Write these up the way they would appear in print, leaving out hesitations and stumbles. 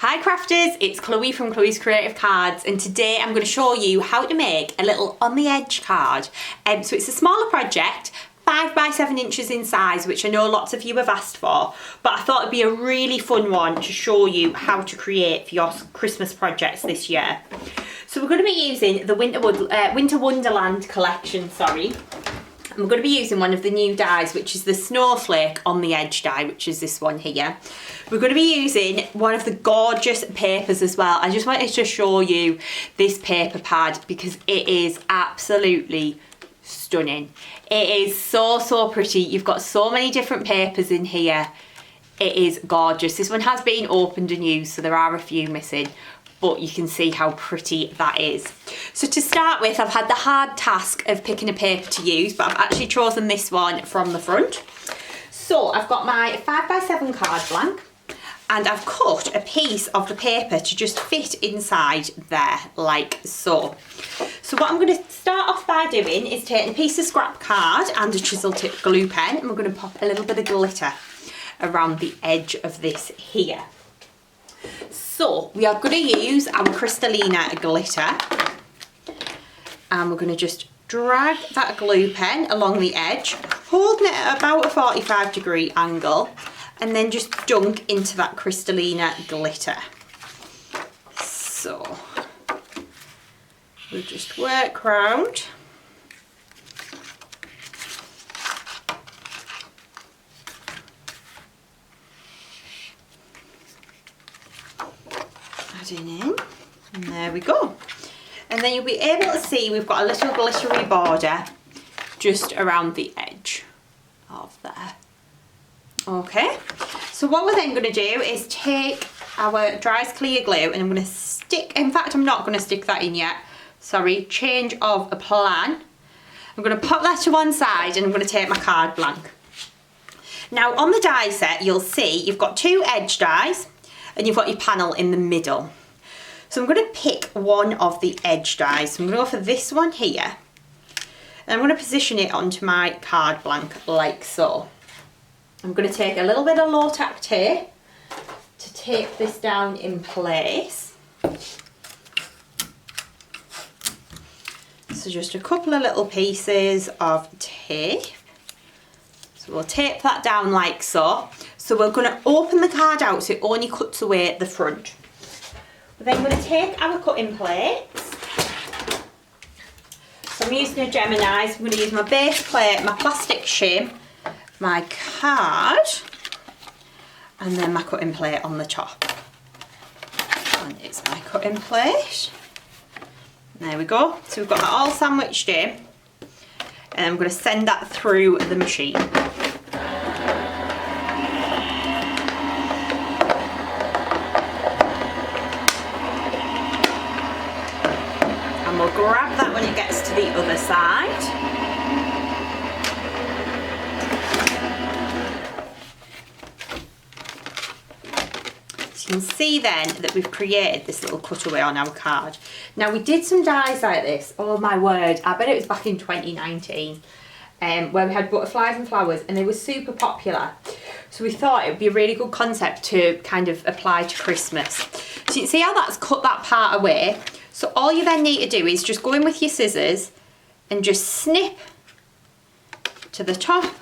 Hi crafters, it's Chloe from Chloe's Creative Cards, and today I'm going to show you how to make a little on the edge card. So it's a smaller project, 5 by 7 inches in size, which I know lots of you have asked for, but I thought it'd be a really fun one to show you how to create for your Christmas projects this year. So we're going to be using the Winter Wonderland collection, And we're going to be using one of the new dies, which is the Snowflake on the edge die, which is this one here. We're going to be using one of the gorgeous papers as well. I just wanted to show you this paper pad because it is absolutely stunning. It is so pretty. You've got so many different papers in here. It is gorgeous. This one has been opened and used, so there are a few missing, but you can see how pretty that is. So to start with, I've had the hard task of picking a paper to use, but I've actually chosen this one from the front. So I've got my 5 by 7 card blank, and I've cut a piece of the paper to just fit inside there, like so. So what I'm going to start off by doing is taking a piece of scrap card and a chisel tip glue pen, and we're going to pop a little bit of glitter around the edge of this here. So we are going to use our Crystallina glitter, and we're going to just drag that glue pen along the edge, holding it at about a 45-degree angle, and then just dunk into that Crystallina glitter. So we'll just work round. Adding in, and there we go. And then you'll be able to see we've got a little glittery border just around the edge of there. Okay, so what we're then going to do is take our dry clear glue, and I'm going to stick, in fact I'm not going to stick that in yet, sorry, change of a plan. I'm going to pop that to one side, and I'm going to take my card blank. Now on the die set you'll see you've got 2 edge dies and you've got your panel in the middle. So I'm going to pick one of the edge dies. So I'm going to go for this one here, and I'm going to position it onto my card blank like so. I'm going to take a little bit of low tack tape to tape this down in place. So just a couple of little pieces of tape. So we'll tape that down like so. So we're going to open the card out so it only cuts away at the front. We're then going to take our cutting plates. So I'm using a Gemini, so I'm going to use my base plate, my plastic shim, my card, and then my cutting plate on the top. And it's my cutting plate. There we go. So we've got that all sandwiched in, and I'm going to send that through the machine. And we'll grab that when it gets to the other side. You can see then that we've created this little cutaway on our card. Now we did some dies like this, oh my word, I bet it was back in 2019, where we had butterflies and flowers, and they were super popular. So we thought it would be a really good concept to kind of apply to Christmas. So you can see how that's cut that part away. So all you then need to do is just go in with your scissors and just snip to the top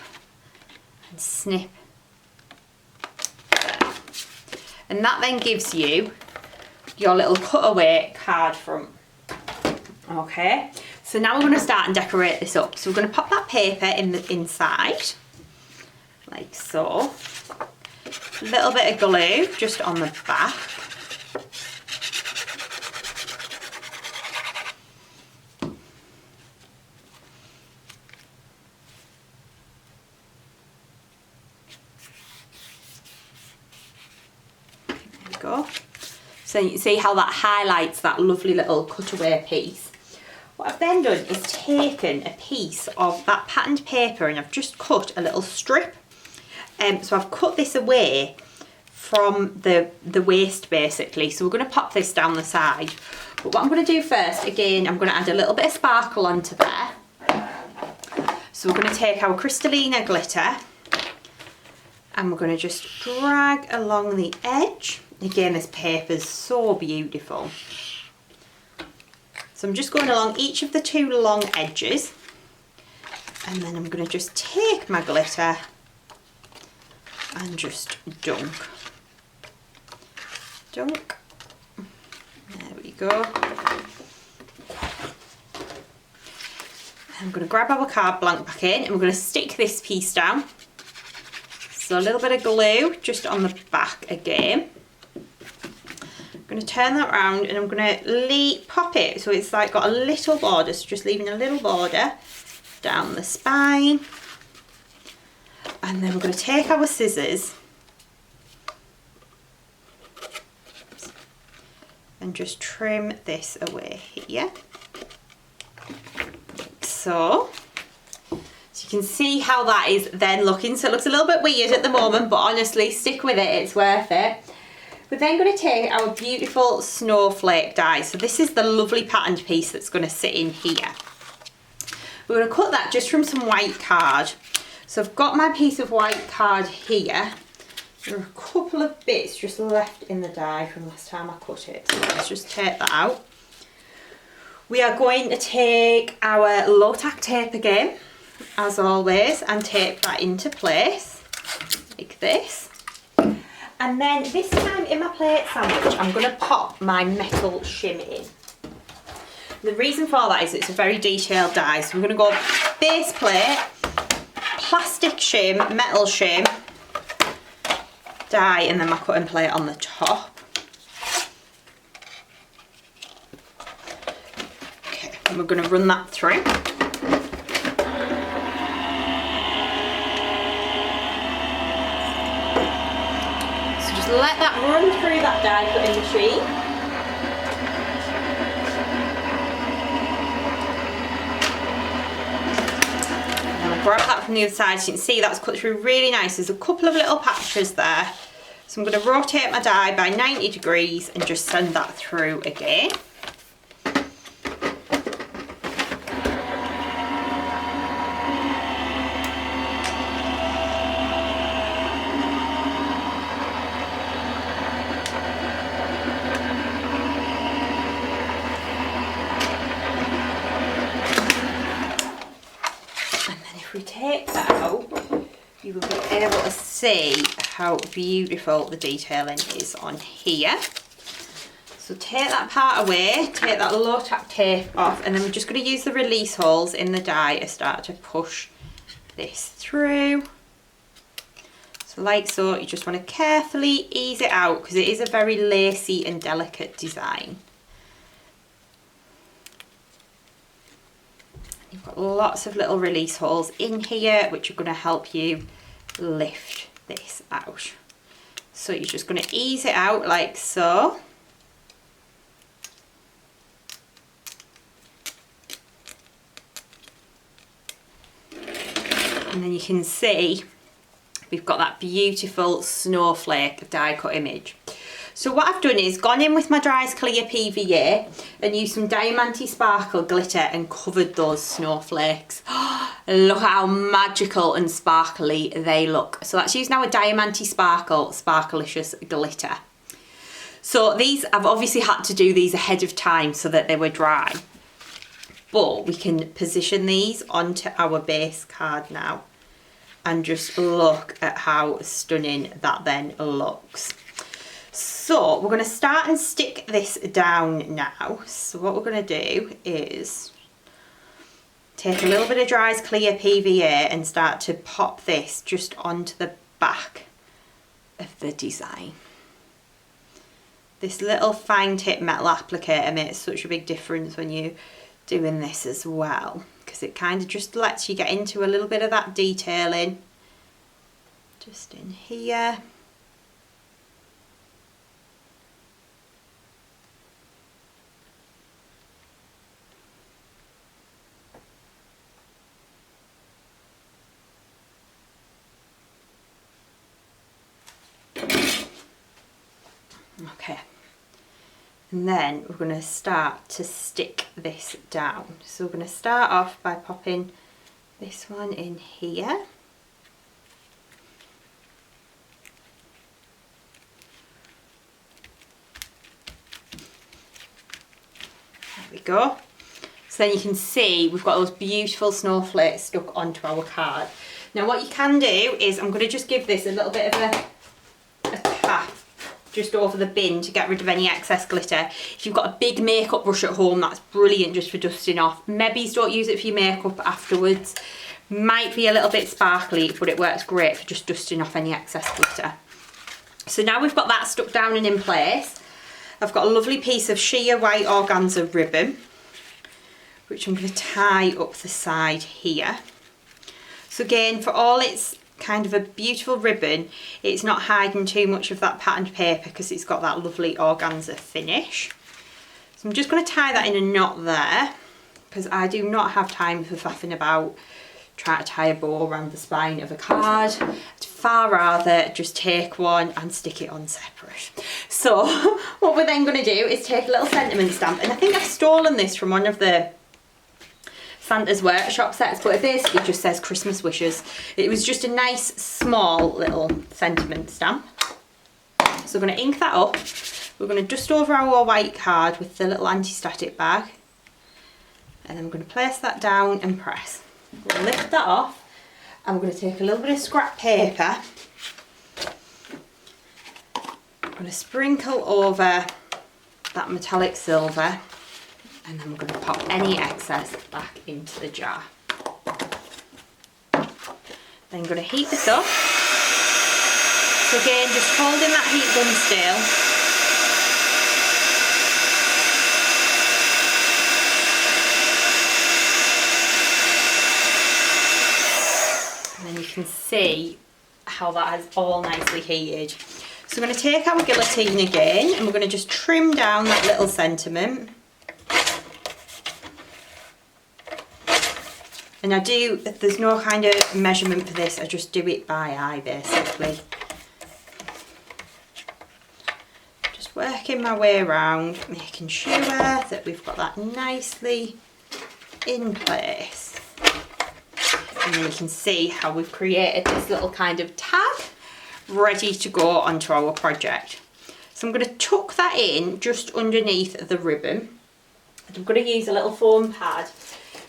and snip. And that then gives you your little cutaway card front. Okay, so now we're going to start and decorate this up. So we're going to pop that paper in the inside, like so. A little bit of glue just on the back. Go. So you can see how that highlights that lovely little cutaway piece. What I've then done is taken a piece of that patterned paper, and I've just cut a little strip. So I've cut this away from the waste basically. So we're going to pop this down the side. But what I'm going to do first, again, I'm going to add a little bit of sparkle onto there. So we're going to take our Crystallina glitter, and we're going to just drag along the edge Again, this paper is so beautiful. So I'm just going along each of the two long edges, and then I'm going to just take my glitter and just dunk. Dunk. There we go. I'm going to grab our card blank back in, and we're going to stick this piece down. So a little bit of glue just on the back again. I'm going to turn that around, and I'm going to pop it so it's like got a little border, so just leaving a little border down the spine. And then we're going to take our scissors and just trim this away here. So you can see how that is then looking. So it looks a little bit weird at the moment, but honestly, stick with it, it's worth it. We're then going to take our beautiful snowflake die. So this is the lovely patterned piece that's going to sit in here. We're going to cut that just from some white card. So I've got my piece of white card here. There are a couple of bits just left in the die from last time I cut it. So let's just take that out. We are going to take our low tack tape again, as always, and tape that into place like this. And then this time in my plate sandwich, I'm going to pop my metal shim in. The reason for that is it's a very detailed die. So I'm going to go base plate, plastic shim, metal shim, die, and then my cutting plate on the top. Okay, and we're going to run that through. Let that run through that die cutting machine. And I'll grab that from the other side. So you can see that's cut through really nice. There's a couple of little patches there. So I'm going to rotate my die by 90 degrees and just send that through again. If we take that out, you will be able to see how beautiful the detailing is on here. So take that part away, take that low tack tape off, and then we're just going to use the release holes in the die to start to push this through. So like so, you just want to carefully ease it out because it is a very lacy and delicate design. You've got lots of little release holes in here which are going to help you lift this out. So you're just going to ease it out like so. And then you can see we've got that beautiful snowflake die cut image. So what I've done is gone in with my Dry's Clear PVA and used some Diamante sparkle glitter and covered those snowflakes. Look how magical and sparkly they look. So that's using our Diamante Sparkle Sparkelicious glitter. So these, I've obviously had to do these ahead of time so that they were dry. But we can position these onto our base card now and just look at how stunning that then looks. So we're going to start and stick this down now. So what we're going to do is take a little bit of Dry's Clear PVA and start to pop this just onto the back of the design. This little fine tip metal applicator makes such a big difference when you're doing this as well, because it kind of just lets you get into a little bit of that detailing just in here. Okay, and then we're going to start to stick this down. So we're going to start off by popping this one in here. we go. So then you can see we've got those beautiful snowflakes stuck onto our card. Now what you can do is, I'm going to just give this a little bit of a tap just over the bin to get rid of any excess glitter. If you've got a big makeup brush at home, that's brilliant just for dusting off. Maybe don't use it for your makeup afterwards. Might be a little bit sparkly, but it works great for just dusting off any excess glitter. So now we've got that stuck down and in place. I've got a lovely piece of sheer white organza ribbon, which I'm going to tie up the side here. So again, for all it's kind of a beautiful ribbon, it's not hiding too much of that patterned paper because it's got that lovely organza finish. So I'm just going to tie that in a knot there, because I do not have time for faffing about trying to tie a bow around the spine of a card. I'd far rather just take one and stick it on separate. So what we're then going to do is take a little sentiment stamp, and I think I've stolen this from one of the Santa's workshop sets, but it basically just says Christmas wishes. It was just a nice small little sentiment stamp. So we're going to ink that up. We're going to dust over our white card with the little anti-static bag, and then we're going to place that down and press. We'll lift that off, and we're going to take a little bit of scrap paper. I'm going to sprinkle over that metallic silver, and then we're going to pop any excess back into the jar. Then I'm going to heat this up. So again, just holding that heat gun still. You can see how that has all nicely heated. So we're going to take our guillotine again, and we're going to just trim down that little sentiment. And there's no kind of measurement for this, I just do it by eye basically. Just working my way around, making sure that we've got that nicely in place. And then you can see how we've created this little kind of tag ready to go onto our project. So I'm going to tuck that in just underneath the ribbon. And I'm going to use a little foam pad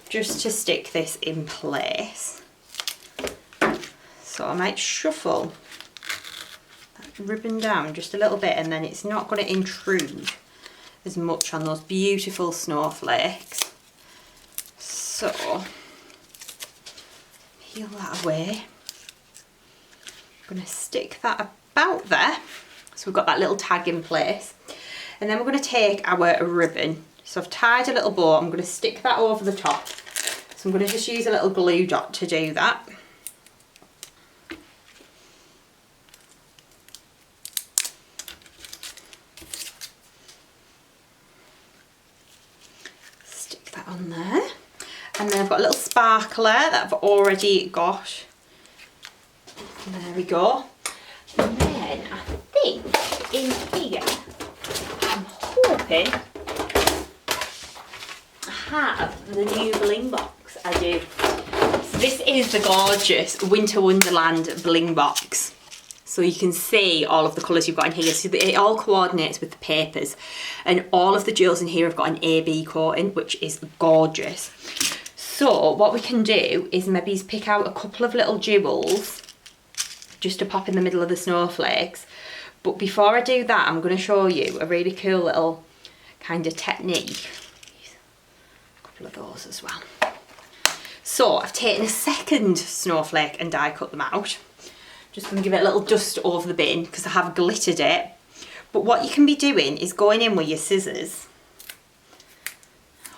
just to stick this in place. So I might shuffle that ribbon down just a little bit, and then it's not going to intrude as much on those beautiful snowflakes. So peel that away. I'm going to stick that about there, so we've got that little tag in place, and then we're going to take our ribbon. So I've tied a little bow, I'm going to stick that over the top. So I'm going to just use a little glue dot to do that. Stick that on there. And then I've got a little sparkler that I've already got. And there we go. And then I think in here, I'm hoping I have the new Bling box. I do. So this is the gorgeous Winter Wonderland Bling box. So you can see all of the colours you've got in here. So it all coordinates with the papers. And all of the jewels in here have got an AB coating, which is gorgeous. So what we can do is maybe pick out a couple of little jewels just to pop in the middle of the snowflakes. But before I do that, I'm going to show you a really cool little kind of technique. A couple of those as well. So I've taken a second snowflake and die cut them out. Just going to give it a little dust over the bin because I have glittered it. But what you can be doing is going in with your scissors.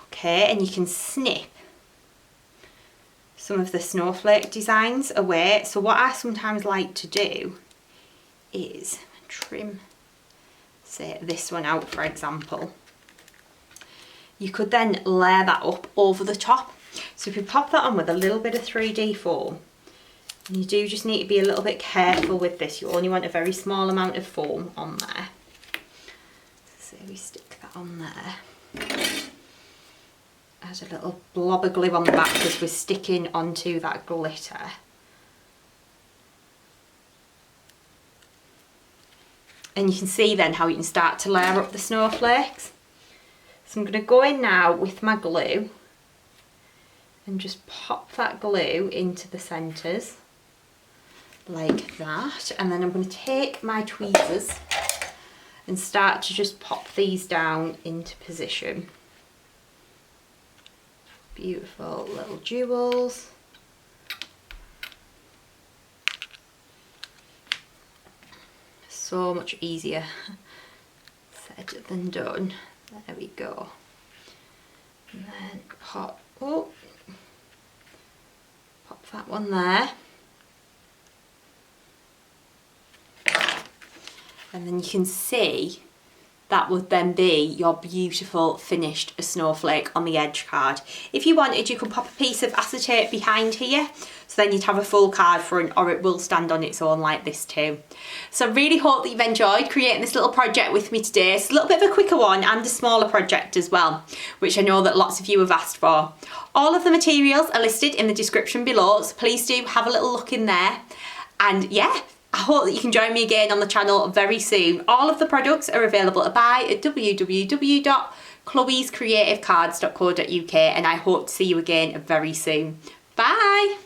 Okay, and you can snip some of the snowflake designs away. So what I sometimes like to do is trim, say this one out for example. You could then layer that up over the top. So if you pop that on with a little bit of 3D foam, and you do just need to be a little bit careful with this, you only want a very small amount of foam on there. So we stick that on there. Add a little blob of glue on the back because we're sticking onto that glitter. And you can see then how you can start to layer up the snowflakes. So I'm going to go in now with my glue and just pop that glue into the centres like that. And then I'm going to take my tweezers and start to just pop these down into position. Beautiful little jewels. So much easier said than done. There we go. And then pop that one there. And then you can see that would then be your beautiful finished snowflake on the edge card. If you wanted, you could pop a piece of acetate behind here, so then you'd have a full card front, or it will stand on its own like this too. So I really hope that you've enjoyed creating this little project with me today. It's a little bit of a quicker one and a smaller project as well, which I know that lots of you have asked for. All of the materials are listed in the description below, so please do have a little look in there. And yeah, I hope that you can join me again on the channel very soon. All of the products are available to buy at www.chloescreativecards.co.uk, and I hope to see you again very soon. Bye!